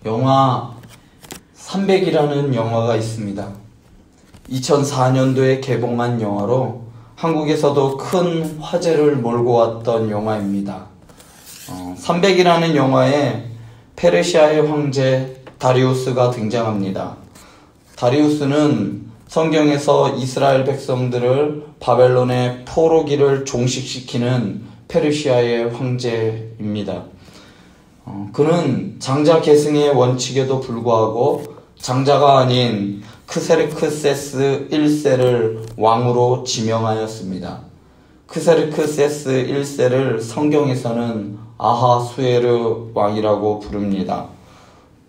영화 300이라는 영화가 있습니다. 2004년도에 개봉한 영화로 한국에서도 큰 화제를 몰고 왔던 영화입니다. 300이라는 영화에 페르시아의 황제 다리우스가 등장합니다. 다리우스는 성경에서 이스라엘 백성들을 바벨론의 포로기를 종식시키는 페르시아의 황제입니다. 그는 장자 계승의 원칙에도 불구하고 장자가 아닌 크세르크세스 1세를 왕으로 지명하였습니다. 크세르크세스 1세를 성경에서는 아하수에르 왕이라고 부릅니다.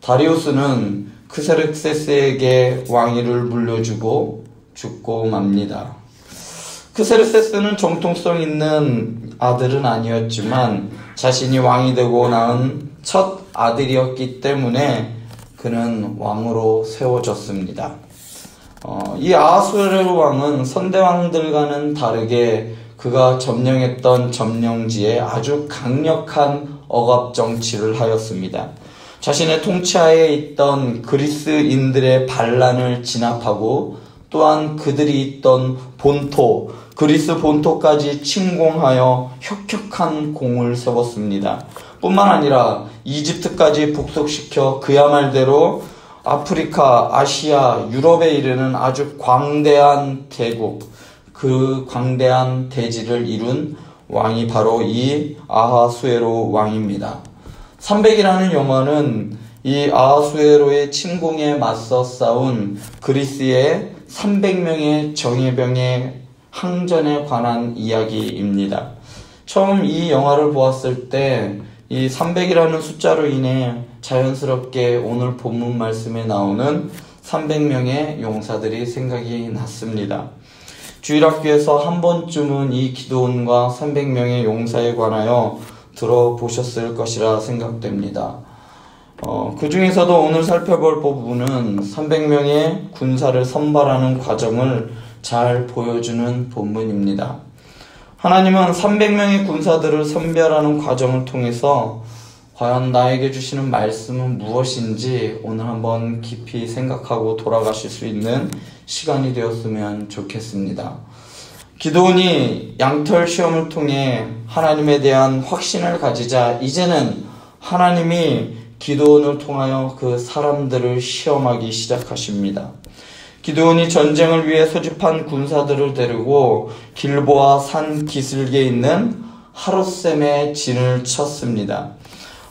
다리우스는 크세르크세스에게 왕위를 물려주고 죽고 맙니다. 크세르크세스는 정통성 있는 아들은 아니었지만 자신이 왕이 되고 낳은 첫 아들이었기 때문에 그는 왕으로 세워졌습니다. 이 아하수에르 왕은 선대왕들과는 다르게 그가 점령했던 점령지에 아주 강력한 억압 정치를 하였습니다. 자신의 통치하에 있던 그리스인들의 반란을 진압하고 또한 그들이 있던 본토, 그리스 본토까지 침공하여 혁혁한 공을 세웠습니다. 뿐만 아니라 이집트까지 복속시켜 그야 말대로 아프리카, 아시아, 유럽에 이르는 아주 광대한 대국, 그 광대한 대지를 이룬 왕이 바로 이 아하수에로 왕입니다. 300이라는 영화는 이 아하수에로의 침공에 맞서 싸운 그리스의 300명의 정예병의 항전에 관한 이야기입니다. 처음 이 영화를 보았을 때 이 300이라는 숫자로 인해 자연스럽게 오늘 본문 말씀에 나오는 300명의 용사들이 생각이 났습니다. 주일학교에서 한 번쯤은 이 기도원과 300명의 용사에 관하여 들어보셨을 것이라 생각됩니다. 그 중에서도 오늘 살펴볼 부분은 300명의 군사를 선발하는 과정을 잘 보여주는 본문입니다. 하나님은 300명의 군사들을 선별하는 과정을 통해서 과연 나에게 주시는 말씀은 무엇인지 오늘 한번 깊이 생각하고 돌아가실 수 있는 시간이 되었으면 좋겠습니다. 기도원이 양털 시험을 통해 하나님에 대한 확신을 가지자 이제는 하나님이 기도원을 통하여 그 사람들을 시험하기 시작하십니다. 기드온이 전쟁을 위해 소집한 군사들을 데리고 길보아 산 기슭에 있는 하롯셈에 진을 쳤습니다.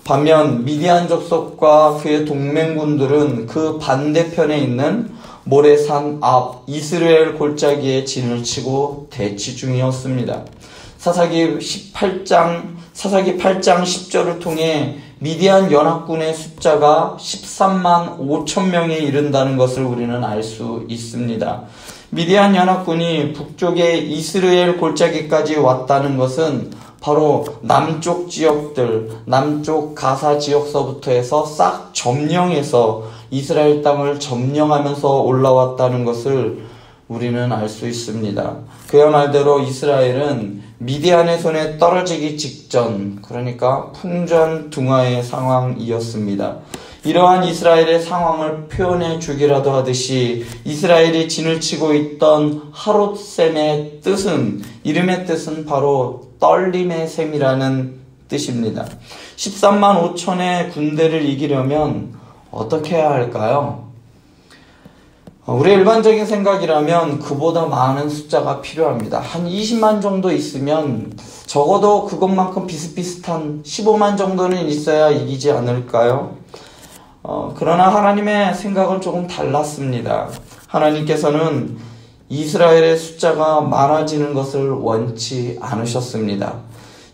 반면 미디안 족속과 그의 동맹군들은 그 반대편에 있는 모레산 앞 이스라엘 골짜기에 진을 치고 대치 중이었습니다. 사사기 8장 10절을 통해 미디안 연합군의 숫자가 13만 5천 명에 이른다는 것을 우리는 알 수 있습니다. 미디안 연합군이 북쪽의 이스라엘 골짜기까지 왔다는 것은 바로 남쪽 지역들, 남쪽 가사 지역서부터 해서 싹 점령해서 이스라엘 땅을 점령하면서 올라왔다는 것을 우리는 알 수 있습니다. 그야 말대로 이스라엘은 미디안의 손에 떨어지기 직전, 그러니까 풍전등화의 상황이었습니다. 이러한 이스라엘의 상황을 표현해 주기라도 하듯이 이스라엘이 진을 치고 있던 하롯셈의 뜻은, 이름의 뜻은 바로 떨림의 셈이라는 뜻입니다. 13만 5천의 군대를 이기려면 어떻게 해야 할까요? 우리의 일반적인 생각이라면 그보다 많은 숫자가 필요합니다. 한 20만 정도 있으면 적어도 그것만큼 비슷비슷한 15만 정도는 있어야 이기지 않을까요? 그러나 하나님의 생각은 조금 달랐습니다. 하나님께서는 이스라엘의 숫자가 많아지는 것을 원치 않으셨습니다.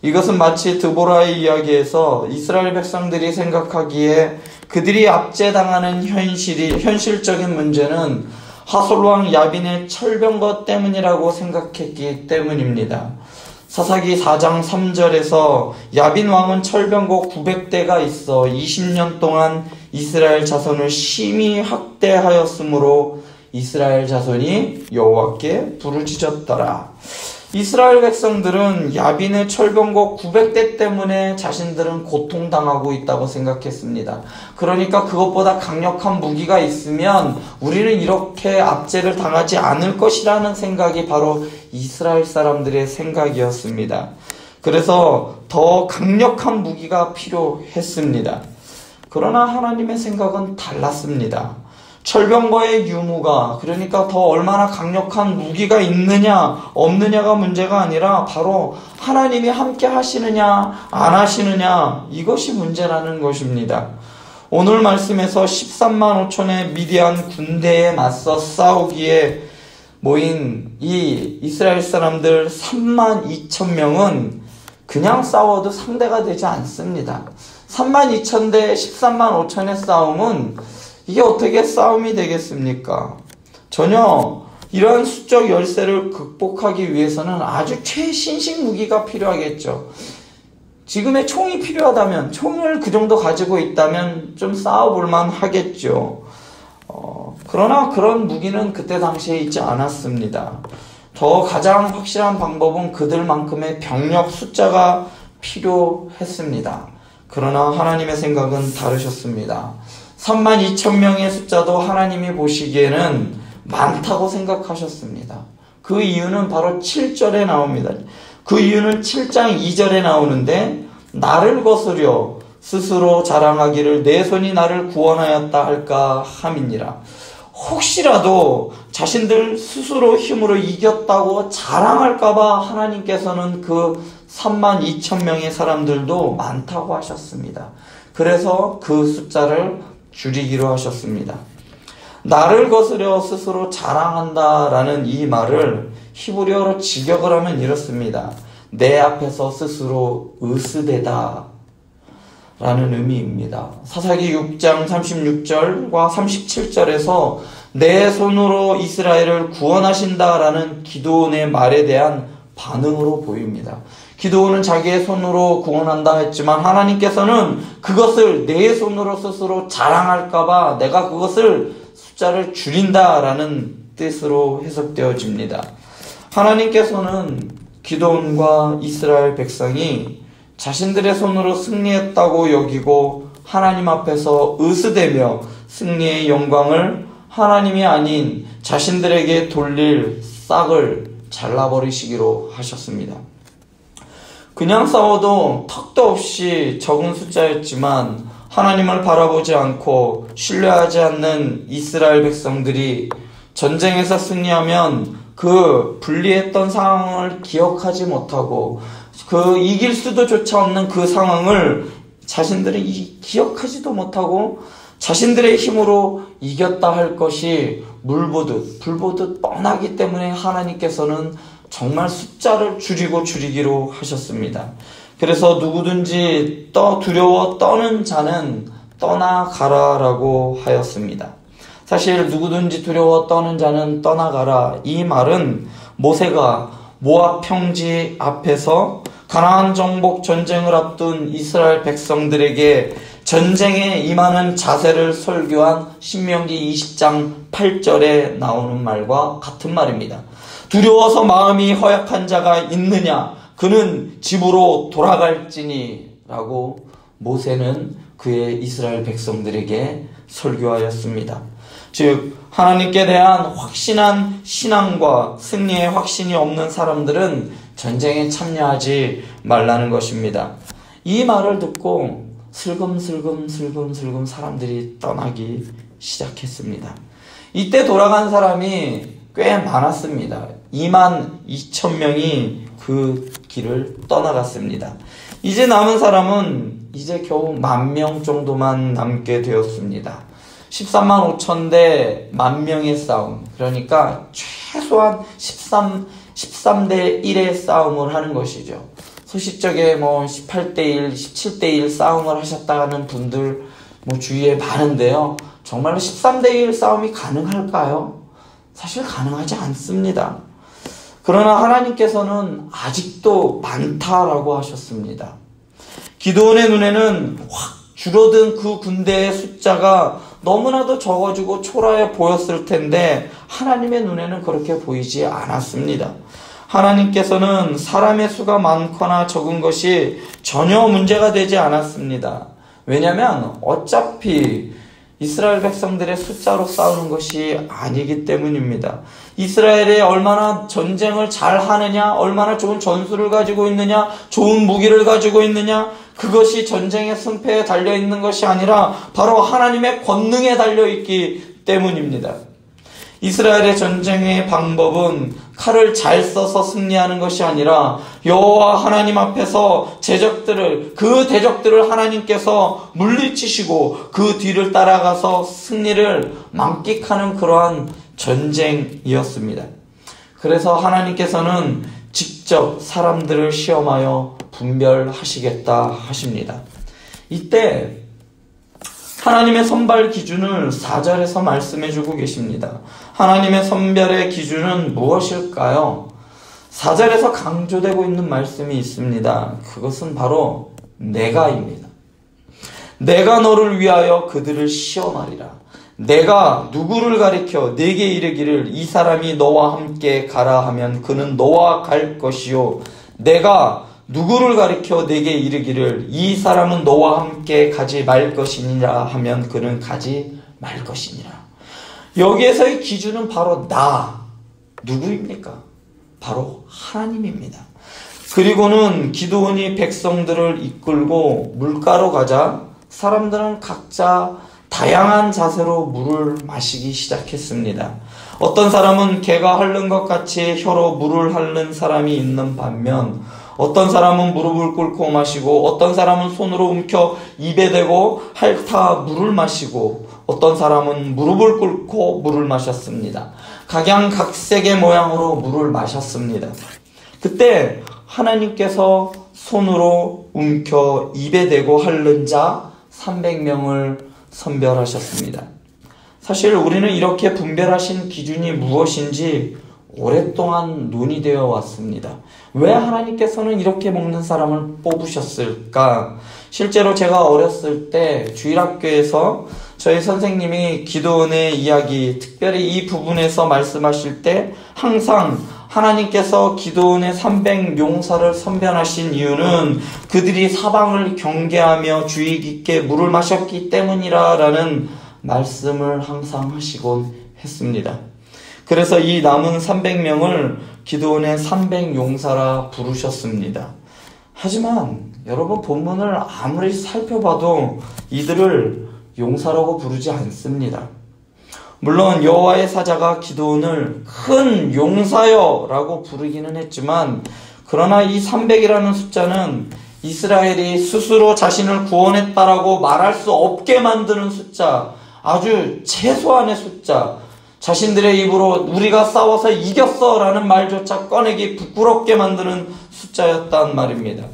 이것은 마치 드보라의 이야기에서 이스라엘 백성들이 생각하기에 그들이 압제당하는 현실적인 문제는 하솔왕 야빈의 철병거 때문이라고 생각했기 때문입니다. 사사기 4장 3절에서 야빈 왕은 철병거 900대가 있어 20년 동안 이스라엘 자손을 심히 학대하였으므로 이스라엘 자손이 여호와께 부르짖었더라. 이스라엘 백성들은 야빈의 철병거 900대 때문에 자신들은 고통당하고 있다고 생각했습니다. 그러니까 그것보다 강력한 무기가 있으면 우리는 이렇게 압제를 당하지 않을 것이라는 생각이 바로 이스라엘 사람들의 생각이었습니다. 그래서 더 강력한 무기가 필요했습니다. 그러나 하나님의 생각은 달랐습니다. 철병거의 유무가, 그러니까 더 얼마나 강력한 무기가 있느냐 없느냐가 문제가 아니라 바로 하나님이 함께 하시느냐 안 하시느냐, 이것이 문제라는 것입니다. 오늘 말씀에서 13만 5천의 미디안 군대에 맞서 싸우기에 모인 이 이스라엘 사람들 3만 2천 명은 그냥 싸워도 상대가 되지 않습니다. 3만 2천 대 13만 5천의 싸움은 이게 어떻게 싸움이 되겠습니까? 전혀 이러한 수적 열세를 극복하기 위해서는 아주 최신식 무기가 필요하겠죠. 지금의 총이 필요하다면, 총을 그 정도 가지고 있다면 좀 싸워볼만 하겠죠. 그러나 그런 무기는 그때 당시에 있지 않았습니다. 더 가장 확실한 방법은 그들만큼의 병력 숫자가 필요했습니다. 그러나 하나님의 생각은 다르셨습니다. 3만 2천 명의 숫자도 하나님이 보시기에는 많다고 생각하셨습니다. 그 이유는 바로 7절에 나옵니다. 그 이유는 7장 2절에 나오는데, 나를 거스려 스스로 자랑하기를 내 손이 나를 구원하였다 할까 함이니라. 혹시라도 자신들 스스로 힘으로 이겼다고 자랑할까봐 하나님께서는 그 3만 2천 명의 사람들도 많다고 하셨습니다. 그래서 그 숫자를 줄이기로 하셨습니다. 나를 거스려 스스로 자랑한다라는 이 말을 히브리어로 직역을 하면 이렇습니다. 내 앞에서 스스로 으스대다 라는 의미입니다. 사사기 6장 36절과 37절에서 내 손으로 이스라엘을 구원하신다라는 기드온의 말에 대한 반응으로 보입니다. 기드온은 자기의 손으로 구원한다 했지만 하나님께서는 그것을 내 손으로 스스로 자랑할까봐 내가 그것을 숫자를 줄인다라는 뜻으로 해석되어집니다. 하나님께서는 기드온과 이스라엘 백성이 자신들의 손으로 승리했다고 여기고 하나님 앞에서 으스대며 승리의 영광을 하나님이 아닌 자신들에게 돌릴 싹을 잘라버리시기로 하셨습니다. 그냥 싸워도 턱도 없이 적은 숫자였지만 하나님을 바라보지 않고 신뢰하지 않는 이스라엘 백성들이 전쟁에서 승리하면 그 불리했던 상황을 기억하지 못하고 그 이길 수도 조차 없는 그 상황을 자신들이 기억하지도 못하고 자신들의 힘으로 이겼다 할 것이 물보듯 불보듯 뻔하기 때문에 하나님께서는 정말 숫자를 줄이기로 하셨습니다. 그래서 누구든지 두려워 떠는 자는 떠나가라라고 하였습니다. 사실 누구든지 두려워 떠는 자는 떠나가라, 이 말은 모세가 모압 평지 앞에서 가나안 정복 전쟁을 앞둔 이스라엘 백성들에게 전쟁에 임하는 자세를 설교한 신명기 20장 8절에 나오는 말과 같은 말입니다. 두려워서 마음이 허약한 자가 있느냐? 그는 집으로 돌아갈지니 라고 모세는 그의 이스라엘 백성들에게 설교하였습니다. 즉 하나님께 대한 확신한 신앙과 승리의 확신이 없는 사람들은 전쟁에 참여하지 말라는 것입니다. 이 말을 듣고 슬금슬금 사람들이 떠나기 시작했습니다. 이때 돌아간 사람이 꽤 많았습니다. 2만 2천 명이 그 길을 떠나갔습니다. 이제 남은 사람은 이제 겨우 1,000명 정도만 남게 되었습니다. 13만 5천 대 10,000명의 싸움, 그러니까 최소한 13대 1의 싸움을 하는 것이죠. 소식적에 18대 1, 17대 1 싸움을 하셨다는 분들 주위에 많은데요. 정말로 13대 1 싸움이 가능할까요? 사실 가능하지 않습니다. 그러나 하나님께서는 아직도 많다라고 하셨습니다. 기드온의 눈에는 확 줄어든 그 군대의 숫자가 너무나도 적어지고 초라해 보였을 텐데 하나님의 눈에는 그렇게 보이지 않았습니다. 하나님께서는 사람의 수가 많거나 적은 것이 전혀 문제가 되지 않았습니다. 왜냐하면 어차피 이스라엘 백성들의 숫자로 싸우는 것이 아니기 때문입니다. 이스라엘이 얼마나 전쟁을 잘 하느냐, 얼마나 좋은 전술을 가지고 있느냐, 좋은 무기를 가지고 있느냐, 그것이 전쟁의 승패에 달려있는 것이 아니라 바로 하나님의 권능에 달려있기 때문입니다. 이스라엘의 전쟁의 방법은 칼을 잘 써서 승리하는 것이 아니라 여호와 하나님 앞에서 그 대적들을 하나님께서 물리치시고 그 뒤를 따라가서 승리를 만끽하는 그러한 전쟁이었습니다. 그래서 하나님께서는 직접 사람들을 시험하여 분별하시겠다 하십니다. 이때 하나님의 선발 기준을 4절에서 말씀해주고 계십니다. 하나님의 선별의 기준은 무엇일까요? 4절에서 강조되고 있는 말씀이 있습니다. 그것은 바로 내가입니다. 내가 너를 위하여 그들을 시험하리라. 내가 누구를 가리켜 내게 이르기를 이 사람이 너와 함께 가라 하면 그는 너와 갈 것이요. 내가 누구를 가리켜 내게 이르기를 이 사람은 너와 함께 가지 말 것이니라 하면 그는 가지 말 것이니라. 여기에서의 기준은 바로 누구입니까? 바로 하나님입니다. 그리고는 기드온이 백성들을 이끌고 물가로 가자 사람들은 각자 다양한 자세로 물을 마시기 시작했습니다. 어떤 사람은 개가 핥는 것 같이 혀로 물을 핥는 사람이 있는 반면 어떤 사람은 무릎을 꿇고 마시고 어떤 사람은 손으로 움켜 입에 대고 핥아 물을 마시고 어떤 사람은 무릎을 꿇고 물을 마셨습니다. 각양각색의 모양으로 물을 마셨습니다. 그때 하나님께서 손으로 움켜 입에 대고 핥는 자 300명을 선별하셨습니다. 사실 우리는 이렇게 분별하신 기준이 무엇인지 오랫동안 논의되어 왔습니다. 왜 하나님께서는 이렇게 먹는 사람을 뽑으셨을까? 실제로 제가 어렸을 때 주일학교에서 저희 선생님이 기드온의 이야기, 특별히 이 부분에서 말씀하실 때 항상 하나님께서 기드온의 300용사를 선별하신 이유는 그들이 사방을 경계하며 주의 깊게 물을 마셨기 때문이라는 말씀을 항상 하시곤 했습니다. 그래서 이 남은 300명을 기드온의 300용사라 부르셨습니다. 하지만 여러분 본문을 아무리 살펴봐도 이들을 용사라고 부르지 않습니다. 물론 여호와의 사자가 기드온을 큰 용사여 라고 부르기는 했지만 그러나 이 300이라는 숫자는 이스라엘이 스스로 자신을 구원했다라고 말할 수 없게 만드는 숫자, 아주 최소한의 숫자, 자신들의 입으로 우리가 싸워서 이겼어 라는 말조차 꺼내기 부끄럽게 만드는 숫자였단 말입니다.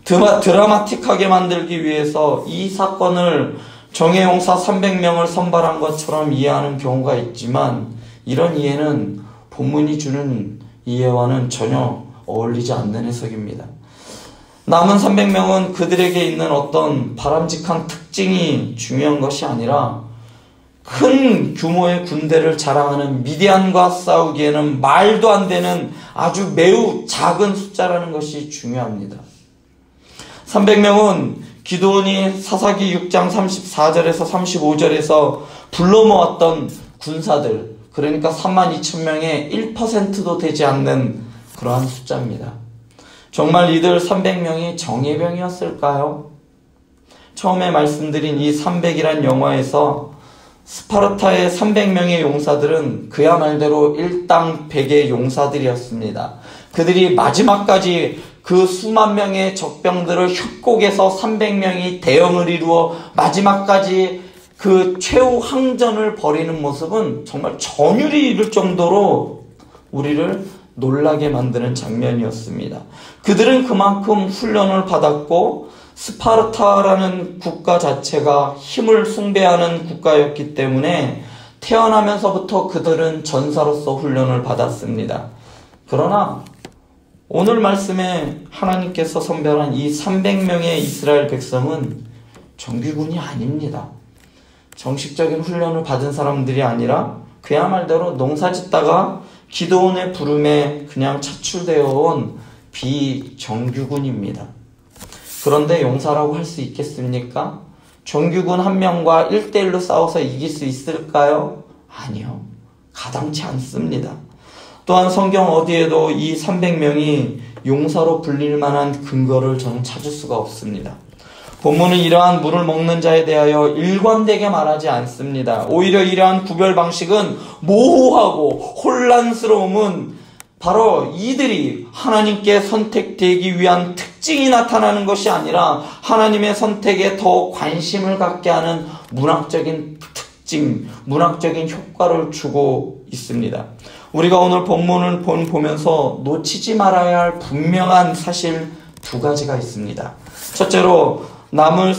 드라마틱하게 만들기 위해서 이 사건을 정예용사 300명을 선발한 것처럼 이해하는 경우가 있지만 이런 이해는 본문이 주는 이해와는 전혀 어울리지 않는 해석입니다. 남은 300명은 그들에게 있는 어떤 바람직한 특징이 중요한 것이 아니라 큰 규모의 군대를 자랑하는 미디안과 싸우기에는 말도 안 되는 아주 매우 작은 숫자라는 것이 중요합니다. 300명은 기드온이 사사기 6장 34절에서 35절에서 불러 모았던 군사들, 그러니까 32,000명의 1%도 되지 않는 그러한 숫자입니다. 정말 이들 300명이 정예병이었을까요? 처음에 말씀드린 이 300이란 영화에서 스파르타의 300명의 용사들은 그야말로 일당백의 용사들이었습니다. 그들이 마지막까지 그 수만 명의 적병들을 협곡에서 300명이 대응을 이루어 마지막까지 그 최후 항전을 벌이는 모습은 정말 전율이 이를 정도로 우리를 놀라게 만드는 장면이었습니다. 그들은 그만큼 훈련을 받았고 스파르타라는 국가 자체가 힘을 숭배하는 국가였기 때문에 태어나면서부터 그들은 전사로서 훈련을 받았습니다. 그러나 오늘 말씀에 하나님께서 선별한 이 300명의 이스라엘 백성은 정규군이 아닙니다. 정식적인 훈련을 받은 사람들이 아니라 그야말로 농사 짓다가 기드온의 부름에 그냥 차출되어 온 비정규군입니다. 그런데 용사라고 할 수 있겠습니까? 정규군 한 명과 1대1로 싸워서 이길 수 있을까요? 아니요. 가당치 않습니다. 또한 성경 어디에도 이 300명이 용사로 불릴 만한 근거를 저는 찾을 수가 없습니다. 본문은 이러한 물을 먹는 자에 대하여 일관되게 말하지 않습니다. 오히려 이러한 구별 방식은 모호하고 혼란스러움은 바로 이들이 하나님께 선택되기 위한 특징이 나타나는 것이 아니라 하나님의 선택에 더 관심을 갖게 하는 문학적인 특징, 문학적인 효과를 주고 있습니다. 우리가 오늘 본문을 보면서 놓치지 말아야 할 분명한 사실 두 가지가 있습니다. 첫째로 남을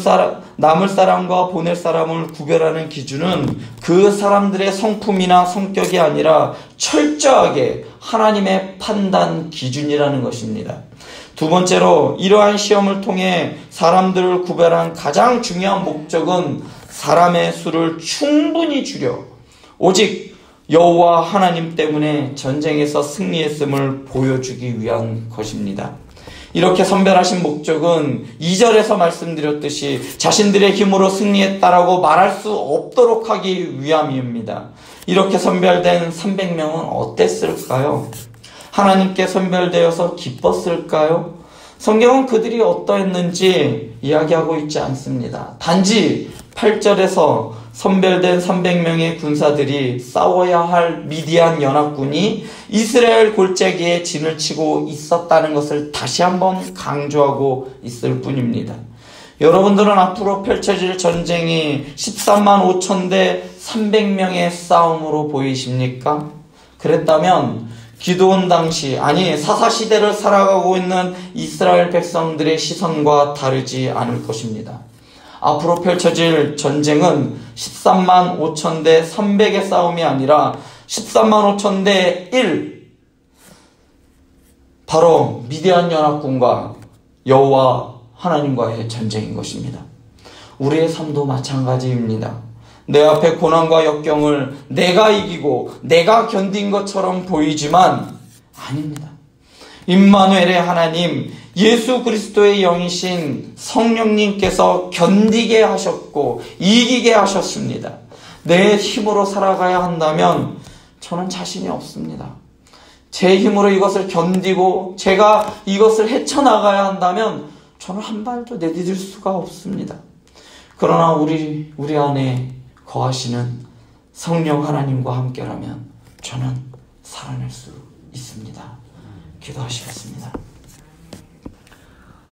사람과 보낼 사람을 구별하는 기준은 그 사람들의 성품이나 성격이 아니라 철저하게 하나님의 판단 기준이라는 것입니다. 두 번째로 이러한 시험을 통해 사람들을 구별한 가장 중요한 목적은 사람의 수를 충분히 줄여 오직 여호와 하나님 때문에 전쟁에서 승리했음을 보여주기 위한 것입니다. 이렇게 선별하신 목적은 2절에서 말씀드렸듯이 자신들의 힘으로 승리했다라고 말할 수 없도록 하기 위함입니다. 이렇게 선별된 300명은 어땠을까요? 하나님께 선별되어서 기뻤을까요? 성경은 그들이 어떠했는지 이야기하고 있지 않습니다. 단지 8절에서 선별된 300명의 군사들이 싸워야 할 미디안 연합군이 이스라엘 골짜기에 진을 치고 있었다는 것을 다시 한번 강조하고 있을 뿐입니다. 여러분들은 앞으로 펼쳐질 전쟁이 13만 5천 대 300명의 싸움으로 보이십니까? 그랬다면 기드온 당시, 아니 사사시대를 살아가고 있는 이스라엘 백성들의 시선과 다르지 않을 것입니다. 앞으로 펼쳐질 전쟁은 13만 5천 대 300의 싸움이 아니라 13만 5천 대 1, 바로 미디안 연합군과 여호와 하나님과의 전쟁인 것입니다. 우리의 삶도 마찬가지입니다. 내 앞에 고난과 역경을 내가 이기고 내가 견딘 것처럼 보이지만 아닙니다. 임마누엘의 하나님, 예수 그리스도의 영이신 성령님께서 견디게 하셨고 이기게 하셨습니다. 내 힘으로 살아가야 한다면 저는 자신이 없습니다. 제 힘으로 이것을 견디고 제가 이것을 헤쳐나가야 한다면 저는 한 발도 내디딜 수가 없습니다. 그러나 우리 안에 거하시는 성령 하나님과 함께라면 저는 살아낼 수 있습니다. 기도하시겠습니다.